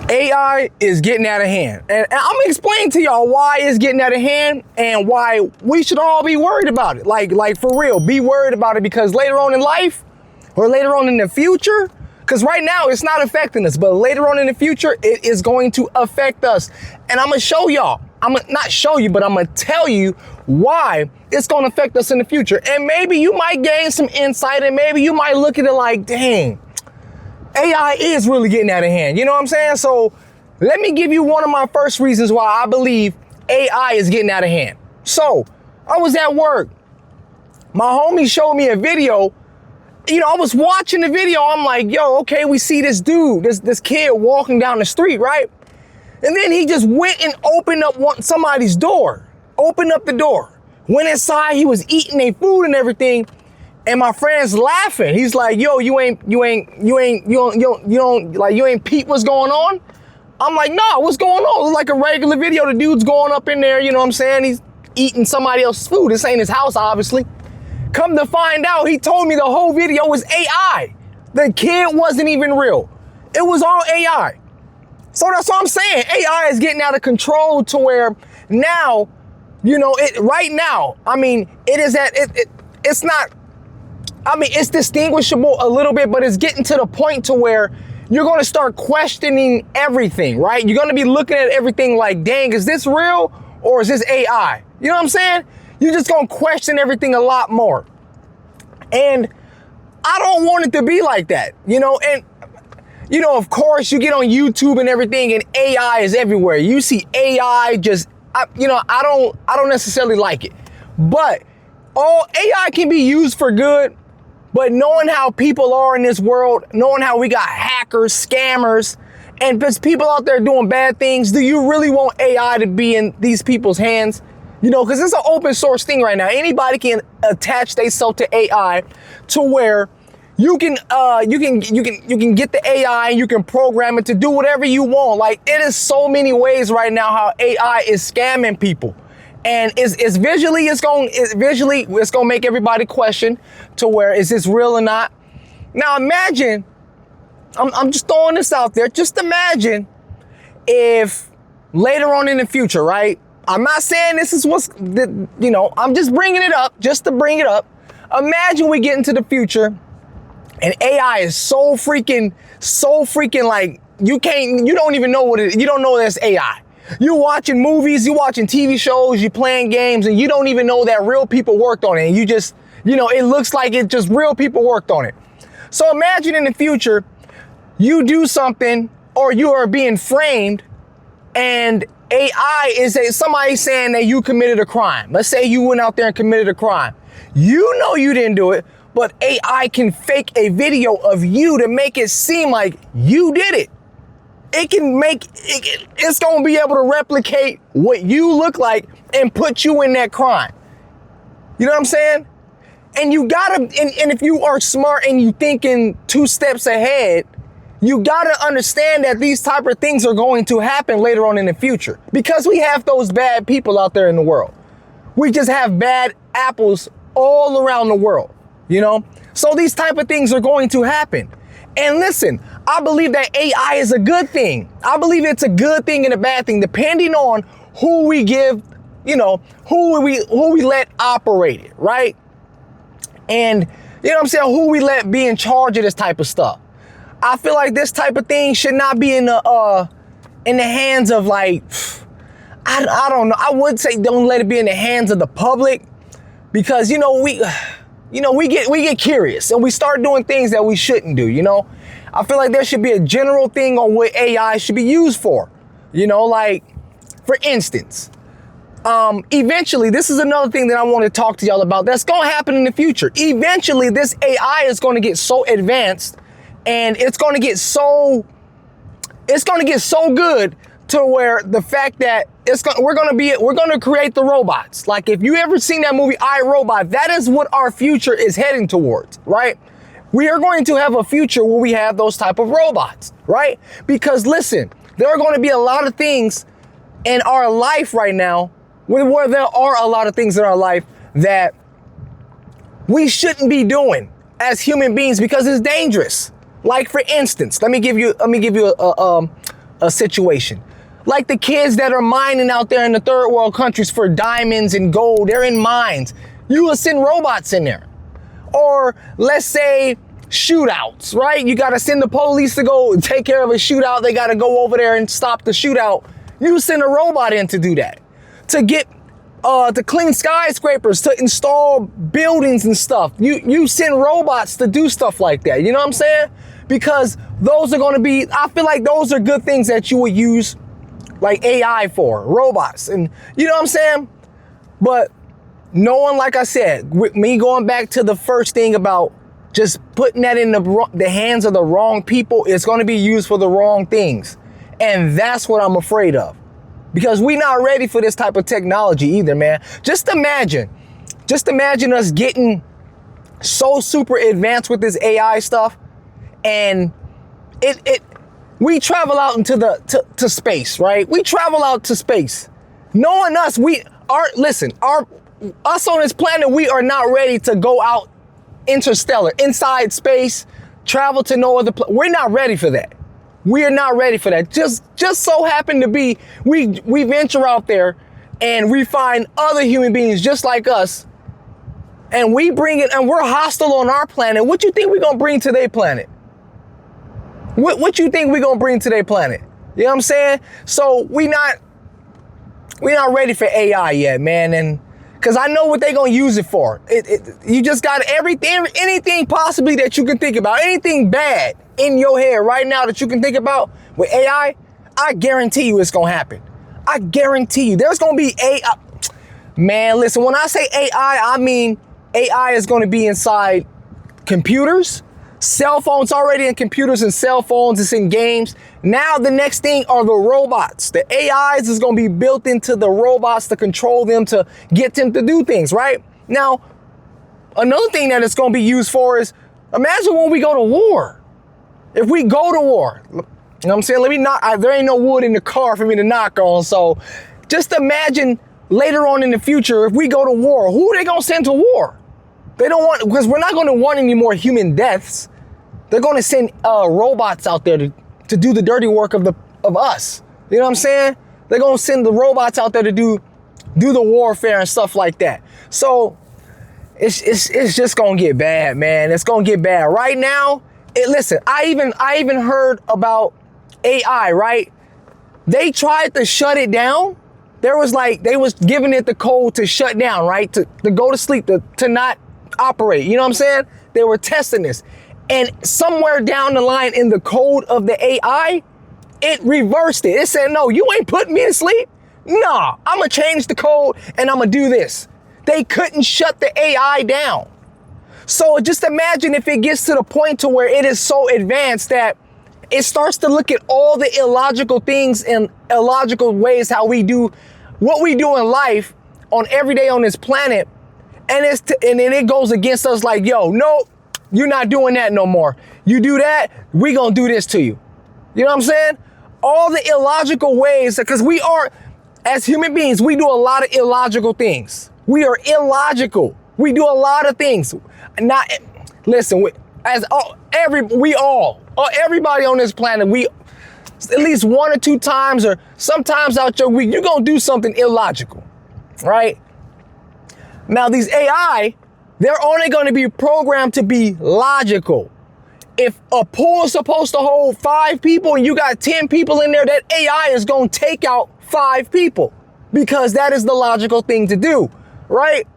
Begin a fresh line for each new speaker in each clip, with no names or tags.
AI is getting out of hand. And I'm gonna explain to y'all why it's getting out of hand and why we should all be worried about it. Like for real, be worried about it, because later on in life or later on in the future, because right now it's not affecting us, but later on in the future, it is going to affect us. And I'm gonna show y'all, I'm gonna not show you, but I'm gonna tell you why it's gonna affect us in the future. And maybe you might gain some insight, and maybe you might look at it like, dang, AI is really getting out of hand. You know what I'm saying? So let me give you one of my first reasons why I believe AI is getting out of hand. So I was at work. My homie showed me a video. You know, I was watching the video. I'm like, yo, okay, we see this dude, this kid walking down the street, right? And then he just went and opened up somebody's door. Opened up the door. Went inside. He was eating their food and everything. And my friend's laughing. He's like, yo, you ain't peep what's going on? I'm like, nah, what's going on? It was like a regular video. The dude's going up in there, you know what I'm saying? He's eating somebody else's food. This ain't his house, obviously. Come to find out, he told me the whole video was AI. The kid wasn't even real. It was all AI. So that's what I'm saying. AI is getting out of control to where now, you know, right now, I mean, it's not, I mean, it's distinguishable a little bit, but it's getting to the point to where you're going to start questioning everything, right? You're going to be looking at everything like, dang, is this real or is this AI? You know what I'm saying? You're just going to question everything a lot more. And I don't want it to be like that, you know? And, you know, of course, you get on YouTube and everything and AI is everywhere. You see AI just, I don't necessarily like it. But all AI can be used for good. But knowing how people are in this world, knowing how we got hackers, scammers, and there's people out there doing bad things, do you really want AI to be in these people's hands? You know, because it's an open source thing right now. Anybody can attach themselves to AI to where you can get the AI and you can program it to do whatever you want. Like, it is so many ways right now how AI is scamming people. And it's visually gonna make everybody question to where, is this real or not? Now imagine, I'm just throwing this out there. Just imagine if later on in the future, right? I'm not saying this is you know, I'm just bringing it up just to bring it up. Imagine we get into the future and AI is so freaking like, you don't even know you don't know that's AI. You're watching movies, you're watching TV shows, you're playing games, and you don't even know that real people worked on it. And you just, you know, it looks like it just real people worked on it. So imagine in the future, you do something or you are being framed and AI is somebody saying that you committed a crime. Let's say you went out there and committed a crime. You know you didn't do it, but AI can fake a video of you to make it seem like you did it. It's going to be able to replicate what you look like and put you in that crime. You know what I'm saying? And you gotta, and if you are smart and you thinking 2 steps ahead, you gotta understand that these type of things are going to happen later on in the future, because we have those bad people out there in the world. We just have bad apples all around the world, you know? So these type of things are going to happen. And listen, I believe that AI is a good thing. I believe it's a good thing and a bad thing, depending on who we give, you know, who we let operate it, right? And, you know what I'm saying, who we let be in charge of this type of stuff. I feel like this type of thing should not be in the hands of, like, I don't know. I would say don't let it be in the hands of the public, because, you know, we get curious and we start doing things that we shouldn't do, you know? I feel like there should be a general thing on what AI should be used for. You know, like, for instance, eventually, this is another thing that I want to talk to y'all about that's going to happen in the future. Eventually, this AI is going to get so advanced and it's going to get so good to where the fact that we're going to create the robots. Like, if you ever seen that movie, I, Robot, that is what our future is heading towards, right? We are going to have a future where we have those type of robots, right? Because listen, there are going to be a lot of things in our life right now, where there are a lot of things in our life that we shouldn't be doing as human beings because it's dangerous. Like, for instance, let me give you a situation. Like the kids that are mining out there in the third world countries for diamonds and gold, they're in mines. You will send robots in there. Or let's say shootouts, right? You got to send the police to go take care of a shootout. They got to go over there and stop the shootout. You send a robot in to do that. To clean skyscrapers, to install buildings and stuff. You send robots to do stuff like that. You know what I'm saying? Because those are going to be, I feel like those are good things that you would use like AI for, robots. And you know what I'm saying? But no one, like I said, with me going back to the first thing about just putting that in the hands of the wrong people, it's going to be used for the wrong things. And that's what I'm afraid of. Because we're not ready for this type of technology either, man. Just imagine us getting so super advanced with this AI stuff, and we travel out into to space, right? We travel out to space. Knowing us, us on this planet, we are not ready to go out interstellar, inside space, travel to no other place. We're not ready for that. We are not ready for that. Just so happen to be, we venture out there and we find other human beings just like us, and we bring it, and we're hostile on our planet. What you think we're gonna bring to their planet? What you think we're gonna bring to their planet? You know what I'm saying? So we're not ready for AI yet, man. And because I know what they're gonna use it for. You just got anything possibly that you can think about, anything bad in your head right now that you can think about with AI, I guarantee you it's gonna happen. I guarantee you there's gonna be AI. Man, listen, when I say AI, I mean AI is gonna be inside computers, cell phones, already in computers and cell phones, it's in games. Now the next thing are the robots. The AIs is gonna be built into the robots to control them, to get them to do things, right? Now, another thing that it's gonna be used for is, imagine when we go to war. If we go to war, you know what I'm saying? There ain't no wood in the car for me to knock on. So just imagine later on in the future, if we go to war, who are they gonna send to war? They don't want, because we're not gonna want any more human deaths. They're gonna send robots out there to do the dirty work of us. You know what I'm saying? They're gonna send the robots out there to do the warfare and stuff like that. So it's just gonna get bad, man. It's gonna get bad. Right now, listen, I even heard about AI, right? They tried to shut it down. They was giving it the code to shut down, right? To go to sleep, to not operate. You know what I'm saying? They were testing this. And somewhere down the line in the code of the AI, it reversed it. It said, no, you ain't putting me to sleep. Nah, I'm gonna change the code and I'm gonna do this. They couldn't shut the AI down. So just imagine if it gets to the point to where it is so advanced that it starts to look at all the illogical things and illogical ways how we do what we do in life on every day on this planet. And then it goes against us like, yo, no, you're not doing that no more. You do that, we gonna do this to you. You know what I'm saying? All the illogical ways, because we are, as human beings, we do a lot of illogical things. We are illogical. We do a lot of things. Everybody on this planet, we at least one or two times or sometimes out your week, you're gonna do something illogical, right? Now these AI, they're only gonna be programmed to be logical. If a pool is supposed to hold 5 people and you got 10 people in there, that AI is gonna take out 5 people because that is the logical thing to do, right?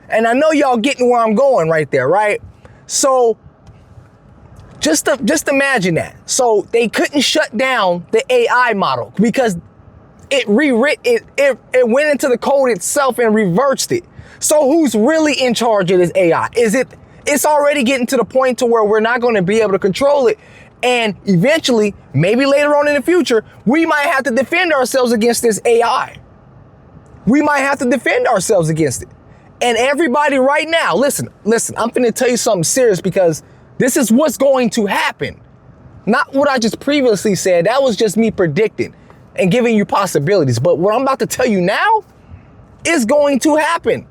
And I know y'all getting where I'm going right there, right? So just imagine that. So they couldn't shut down the AI model because it went into the code itself and reversed it. So who's really in charge of this AI? It's already getting to the point to where we're not going to be able to control it. And eventually, maybe later on in the future, we might have to defend ourselves against this AI. We might have to defend ourselves against it. And everybody right now, listen, I'm finna tell you something serious because this is what's going to happen. Not what I just previously said. That was just me predicting and giving you possibilities. But what I'm about to tell you now is going to happen.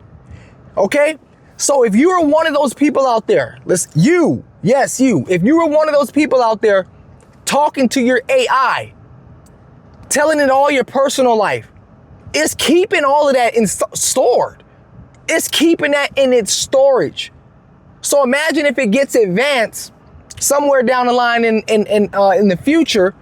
Okay? So if you are one of those people out there, if you were one of those people out there talking to your AI telling it all your personal life. It's keeping all of that stored. It's keeping that in its storage. So imagine if it gets advanced somewhere down the line in the future,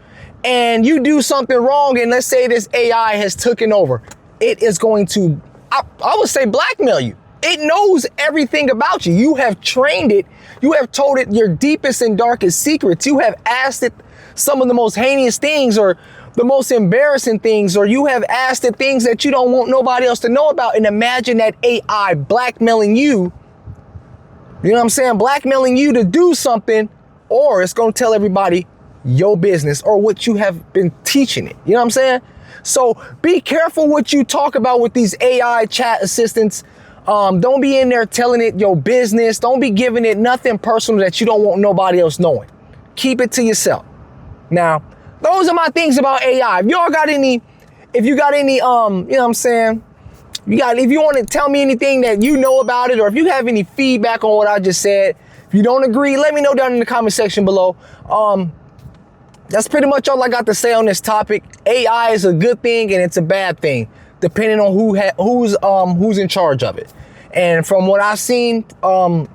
and you do something wrong, and let's say this AI has taken over. It is going to, I would say, blackmail you. It knows everything about you. You have trained it. You have told it your deepest and darkest secrets. You have asked it some of the most heinous things, or the most embarrassing things, or you have asked it things that you don't want nobody else to know about. And imagine that AI blackmailing you. You know what I'm saying? Blackmailing you to do something, or it's going to tell everybody your business or what you have been teaching it. You know what I'm saying? So be careful what you talk about with these AI chat assistants. Don't be in there telling it your business. Don't be giving it nothing personal that you don't want nobody else knowing. Keep it to yourself. Now, those are my things about AI. If y'all got any, you know what I'm saying? If you want to tell me anything that you know about it, or if you have any feedback on what I just said, if you don't agree, let me know down in the comment section below. That's pretty much all I got to say on this topic. AI is a good thing and it's a bad thing, depending on who's in charge of it. And from what I've seen a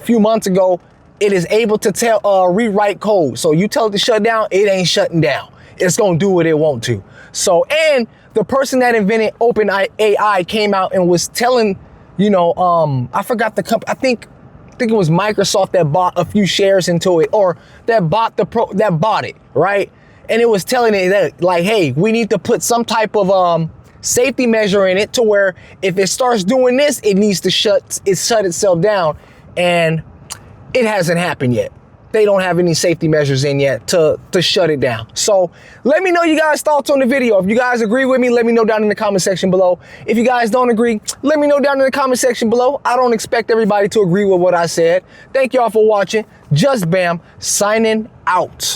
few months ago, it is able to rewrite code. So you tell it to shut down, it ain't shutting down. It's gonna do what it want to. So, and the person that invented OpenAI came out and was telling, I forgot the company. I think it was Microsoft that bought a few shares into it, or that bought it, right? And it was telling it that, like, hey, we need to put some type of safety measure in it to where if it starts doing this, it needs to shut itself down. And it hasn't happened yet. They don't have any safety measures in yet to shut it down. So let me know you guys' thoughts on the video. If you guys agree with me, let me know down in the comment section below. If you guys don't agree, let me know down in the comment section below. I don't expect everybody to agree with what I said. Thank y'all for watching. JustBam signing out.